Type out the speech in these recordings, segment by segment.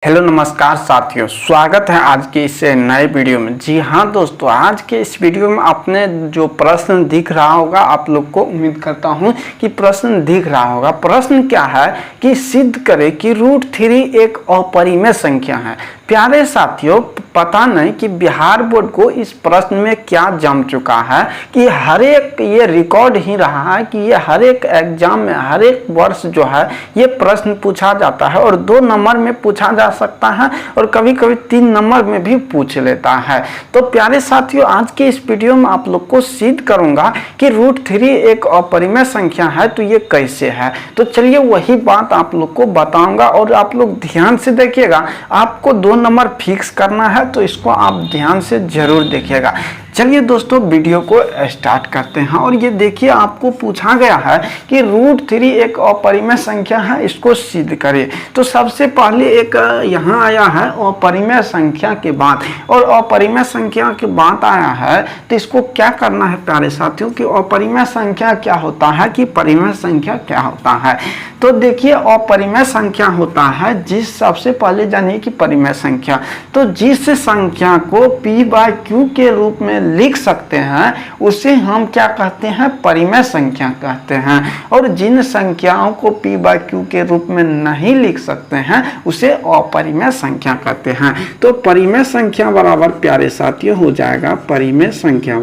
Hello नमस्कार साथियों, स्वागत है आज के इस नए वीडियो में। जी हाँ दोस्तों, आज के इस वीडियो में आपने जो प्रश्न दिख रहा होगा, आप लोग को उम्मीद करता हूँ कि प्रश्न दिख रहा होगा। प्रश्न क्या है कि सिद्ध करें कि √3 एक अपरिमेय संख्या है। प्यारे साथियों, पता नहीं कि बिहार बोर्ड को इस प्रश्न में क्या जम चुका है कि हर एक ये रिकॉर्ड ही रहा है कि ये हर एक एग्जाम में हर एक वर्ष जो है ये प्रश्न पूछा जाता है और 2 नंबर में पूछा जा सकता है और कभी कभी 3 नंबर में भी पूछ लेता है। तो प्यारे साथियों, आज के इस वीडियो में आप लोग को सिद्ध करूंगा कि √3 एक अपरिमेय संख्या है। तो ये कैसे है, तो चलिए वही बात आप लोग को बताऊंगा और आप लोग ध्यान से देखिएगा। आपको 2 नंबर फिक्स करना है तो इसको आप ध्यान से जरूर देखिएगा। चलिए दोस्तों, वीडियो को स्टार्ट करते हैं। और ये देखिए, आपको पूछा गया है कि √3 एक अपरिमेय संख्या है, इसको सिद्ध करें। तो सबसे पहले एक यहाँ आया है अपरिमेय संख्या के बाद, और अपरिमेय संख्या के बाद आया है तो इसको क्या करना है प्यारे साथियों कि अपरिमेय संख्या क्या होता है कि परिमेय संख्या क्या होता है। तो देखिए, अपरिमेय संख्या होता है जिस सबसे पहले जानिए कि परिमेय संख्या, तो जिस संख्या को p/q के रूप में लिख सकते हैं उसे हम क्या कहते हैं, परिमेय संख्या कहते हैं। और जिन संख्याओं को p/q के रूप में नहीं लिख सकते हैं उसे अपरिमेय संख्या कहते हैं। तो परिमेय संख्या बराबर प्यारे साथियों हो जाएगा परिमेय संख्या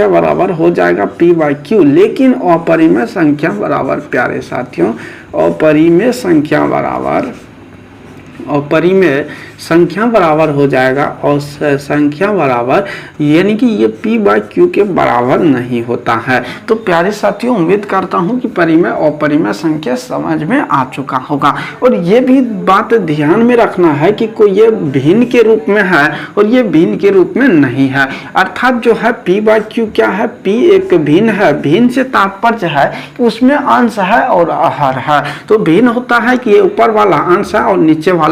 बराबर हो जाएगा p/q। लेकिन अपरिमेय संख्या बराबर प्यारे साथियों अपरिमेय संख्या बराबर हो जाएगा और संख्या बराबर यानी कि ये p/q के बराबर नहीं होता है। तो प्यारे साथियों, उम्मीद करता हूँ कि परिमेय और अपरिमेय संख्या समझ में आ चुका होगा। और ये भी बात ध्यान में रखना है कि कोई ये भिन्न के रूप में है और ये भिन्न के रूप में नहीं है। अर्थात जो है p/q क्या है, p एक भिन्न है। भिन्न से तात्पर्य है कि उसमें अंश है और हर है। तो भिन्न होता है कि ये ऊपर वाला अंश है और नीचे वाला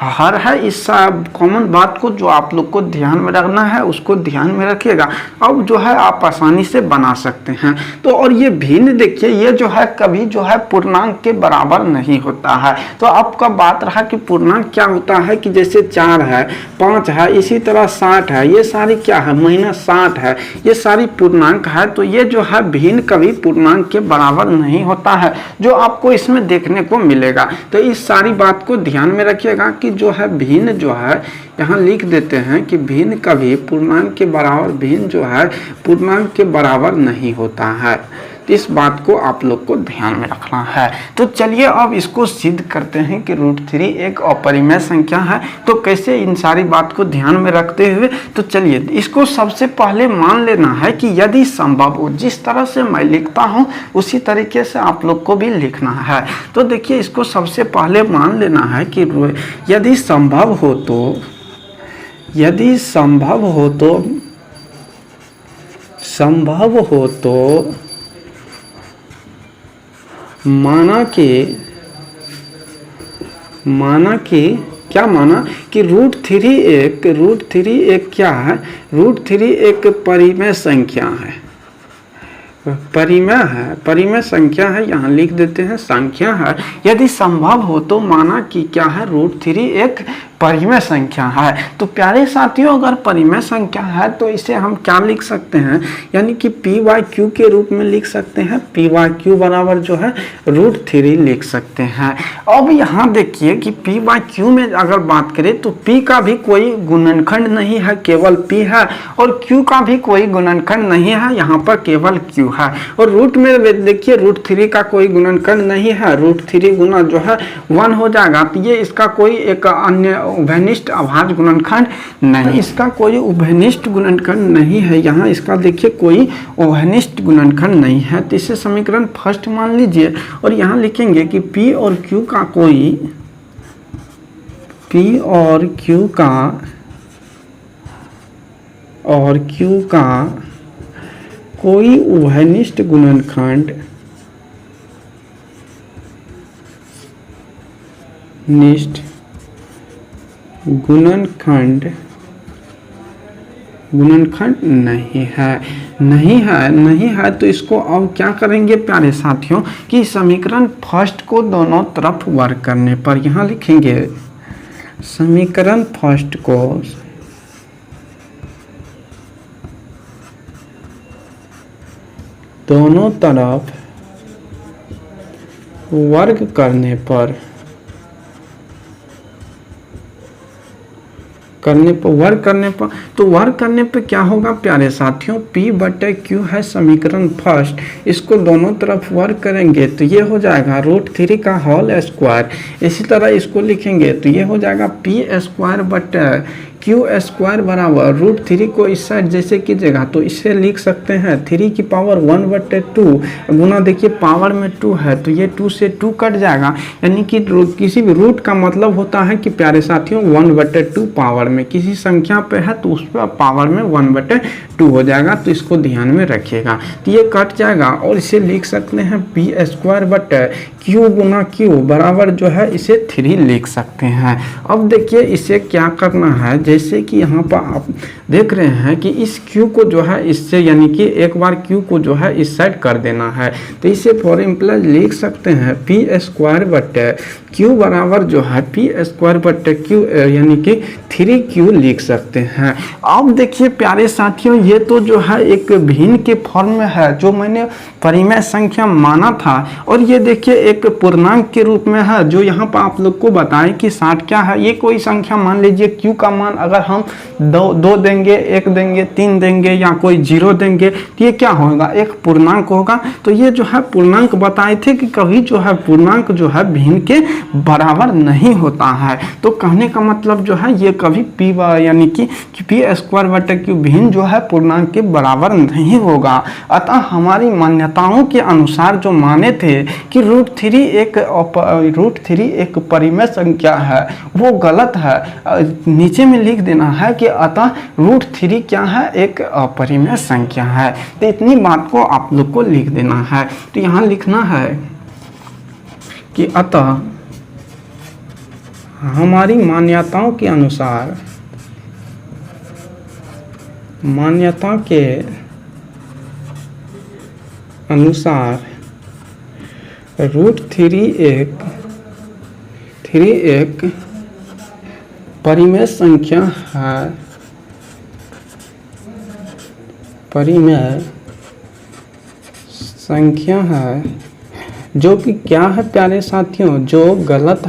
हर है। इस कॉमन बात को जो आप लोग को ध्यान में रखना है उसको ध्यान में रखिएगा। अब जो है आप आसानी से बना सकते हैं। तो और ये भिन्न देखिए, ये जो है कभी जो है पूर्णांक के बराबर नहीं होता है। तो आपका बात रहा कि पूर्णांक क्या होता है कि जैसे 4 है, 5 है, इसी तरह 60 है, ये सारी क्या है -60 है, ये सारी पूर्णांक है। तो ये जो है भिन्न कभी पूर्णांक के बराबर नहीं होता है, जो आपको इसमें देखने को मिलेगा। तो इस सारी बात को ध्यान में रखिएगा कि जो है भिन्न जो है यहाँ लिख देते हैं कि भिन्न कभी पूर्णांक के बराबर, भिन्न जो है पूर्णांक के बराबर नहीं होता है। तो इस बात को आप लोग को ध्यान में रखना है। तो चलिए अब इसको सिद्ध करते हैं कि √3 एक अपरिमेय संख्या है। तो कैसे, इन सारी बात को ध्यान में रखते हुए तो चलिए इसको सबसे पहले मान लेना है कि यदि संभव हो, जिस तरह से मैं लिखता हूँ उसी तरीके से आप लोग को भी लिखना है। तो देखिए, इसको सबसे पहले मान लेना है कि यदि संभव हो तो माना कि क्या माना कि √3 एक क्या है, √3 एक परिमेय संख्या है, परिमेय संख्या है। यहाँ लिख देते हैं संख्या है। यदि संभव हो तो माना कि क्या है, √3 एक परिमेय संख्या है। तो प्यारे साथियों, अगर परिमेय संख्या है तो इसे हम क्या लिख सकते हैं, यानी कि p/q के रूप में लिख सकते हैं। p/q बराबर जो है √3 लिख सकते हैं। अब यहाँ देखिए कि p/q में अगर बात करें तो p का भी कोई गुणनखंड नहीं है, केवल p है, और q का भी कोई गुणनखंड नहीं है, यहाँ पर केवल q है। और रूट में देखिए √3 का कोई गुणनखंड नहीं है, √3 गुना जो है 1 हो जाएगा। तो ये इसका कोई एक अन्य उभयनिष्ठ अभाज्य गुणनखंड नहीं, इसका कोई उभयनिष्ठ गुणनखंड नहीं है। यहाँ इसका देखिए कोई उभयनिष्ठ गुणनखंड नहीं है। तो इसे समीकरण फर्स्ट मान लीजिए और यहाँ लिखेंगे कि p और q का कोई उभयनिष्ठ गुणनखंड नहीं है। नहीं है तो इसको अब क्या करेंगे प्यारे साथियों कि समीकरण फर्स्ट को दोनों तरफ वर्क करने पर यहाँ लिखेंगे समीकरण फर्स्ट को दोनों तरफ वर्ग करने पर वर्क करने पर क्या होगा प्यारे साथियों, P/Q है समीकरण फर्स्ट, इसको दोनों तरफ वर्क करेंगे तो ये हो जाएगा √3 का होल स्क्वायर। इसी तरह इसको लिखेंगे तो ये हो जाएगा P² बराबर √3 को इस साइड जैसे कीजिएगा तो इसे लिख सकते हैं 3 की पावर 1/2 गुना, देखिए पावर में 2 है तो ये 2 से 2 कट जाएगा, यानी कि किसी भी रूट का मतलब होता है कि प्यारे साथियों 1/2 पावर में, किसी संख्या पे है तो उस पर पावर में 1/2 हो जाएगा, तो इसको ध्यान में रखिएगा। तो ये कट जाएगा और इसे लिख सकते हैं P² गुना Q बराबर जो है इसे 3 लिख सकते हैं। अब देखिए इसे क्या करना है, जैसे कि यहाँ पर आप देख रहे हैं कि इस Q को जो है इससे यानी कि एक बार Q को जो है इस साइड कर देना है, तो इसे फॉर एग्जांपल लिख सकते हैं P² बराबर जो है P² यानी कि 3Q लिख सकते हैं। अब देखिए प्यारे साथियों ये तो जो है एक भिन्न के फॉर्म में है जो मैंने परिमेय संख्या माना था, और ये देखिए एक पूर्णांक के रूप में है जो यहाँ पर आप लोग को बताएं कि 60 क्या है। ये कोई संख्या मान लीजिए Q का मान अगर हम 2 देंगे, 1 देंगे, 3 देंगे या कोई 0 देंगे तो ये क्या होगा, एक पूर्णांक होगा। तो ये जो है पूर्णांक बताए थे कि कभी जो है पूर्णांक जो है भिन्न के बराबर नहीं होता है, तो कहने का मतलब जो है ये कभी P यानी कि P² भिन्न जो है पूर्णांक के बराबर नहीं होगा। अतः हमारी मान्यताओं के अनुसार जो माने थे कि √3 एक परिमेय संख्या है वो गलत है, नीचे में लिख देना है कि अतः √3 क्या है, एक अपरिमेय संख्या है। तो इतनी बात को आप लोग को लिख देना है। तो यहाँ लिखना है कि अतः हमारी मान्यताओं के अनुसार √3 एक परिमेय संख्या है, जो कि क्या है प्यारे साथियों, जो गलत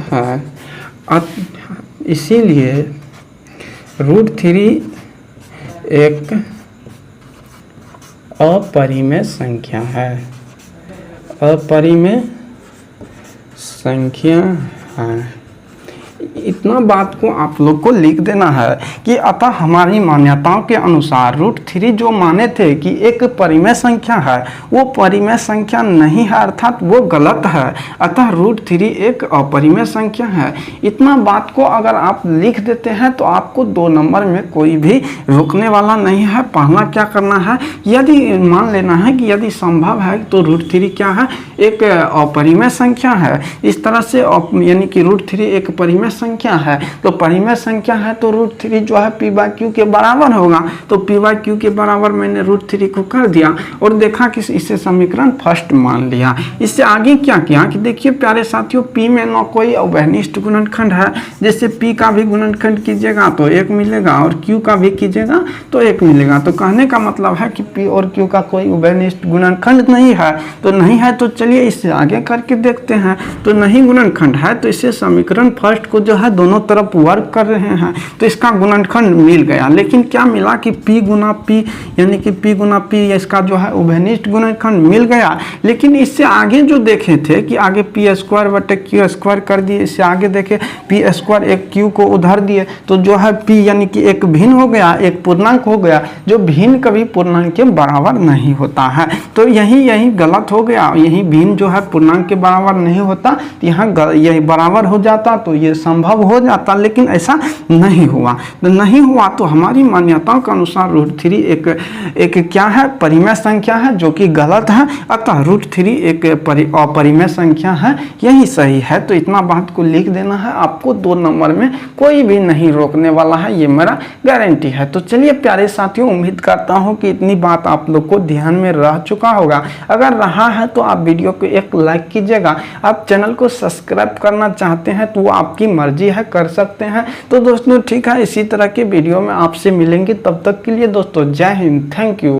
है। इसीलिए √3 एक अपरिमेय संख्या है, इतना बात को आप लोग को लिख देना है कि अतः हमारी मान्यताओं के अनुसार √3 जो माने थे कि एक परिमेय संख्या है वो परिमेय संख्या नहीं है, अर्थात वो गलत है। अतः √3 एक अपरिमेय संख्या है। इतना बात को अगर आप लिख देते हैं तो आपको 2 नंबर में कोई भी रुकने वाला नहीं है। पहला क्या करना है, यदि मान लेना है कि यदि संभव है तो √3 क्या है, एक अपरिमेय संख्या है। इस तरह से यानी कि √3 एक परिमेय संख्या है, तो परिमेय संख्या है तो √3 जो है P/Q के बराबर होगा। तो P/Q के बराबर मैंने √3 को कर दिया और देखा कि इसे समीकरण फर्स्ट मान लिया। इससे आगे क्या किया कि देखिए प्यारे साथियों P में न कोई अवैनिष्ट गुणनखंड है, जैसे P का भी गुणनखंड कीजिएगा तो 1 मिलेगा और Q का भी कीजिएगा तो 1 मिलेगा। तो कहने का मतलब है कि P और Q का कोई अवैनिष्ट गुणनखंड नहीं है। तो नहीं है तो चलिए इससे आगे करके देखते हैं। तो नहीं गुणनखंड है तो इसे समीकरण फर्स्ट को जो है दोनों तरफ वर्क कर रहे हैं तो इसका गुणनखंड मिल गया। लेकिन क्या मिला कि P गुना P यानी कि P गुना P इसका जो है उभयनिष्ठ गुणनखंड मिल गया। लेकिन इससे आगे जो देखे थे कि आगे P² कर दिए, इससे आगे देखे P² एक Q को उधर दिए तो जो है P यानी कि एक भिन्न हो गया, एक पूर्णांक हो गया, जो भिन्न कभी पूर्णांक के बराबर नहीं होता है। तो यही गलत हो गया, यही भिन्न जो है पूर्णांक के बराबर नहीं होता, यहाँ यही बराबर हो जाता तो ये संभव हो जाता, लेकिन ऐसा नहीं हुआ। तो नहीं हुआ तो हमारी मान्यताओं के अनुसार √3 एक क्या है, परिमेय संख्या है, जो कि गलत है। अतः √3 एक अपरिमेय संख्या है, यही सही है। तो इतना बात को लिख देना है, आपको 2 नंबर में कोई भी नहीं रोकने वाला है, ये मेरा गारंटी है। तो चलिए प्यारे साथियों, उम्मीद करता हूँ कि इतनी बात आप लोग को ध्यान में रह चुका होगा। अगर रहा है तो आप वीडियो को एक लाइक कीजिएगा। आप चैनल को सब्सक्राइब करना चाहते हैं तो वो आपकी मर्जी है, कर सकते हैं। तो दोस्तों ठीक है, इसी तरह के वीडियो में आपसे मिलेंगे। तब तक के लिए दोस्तों जय हिंद, थैंक यू।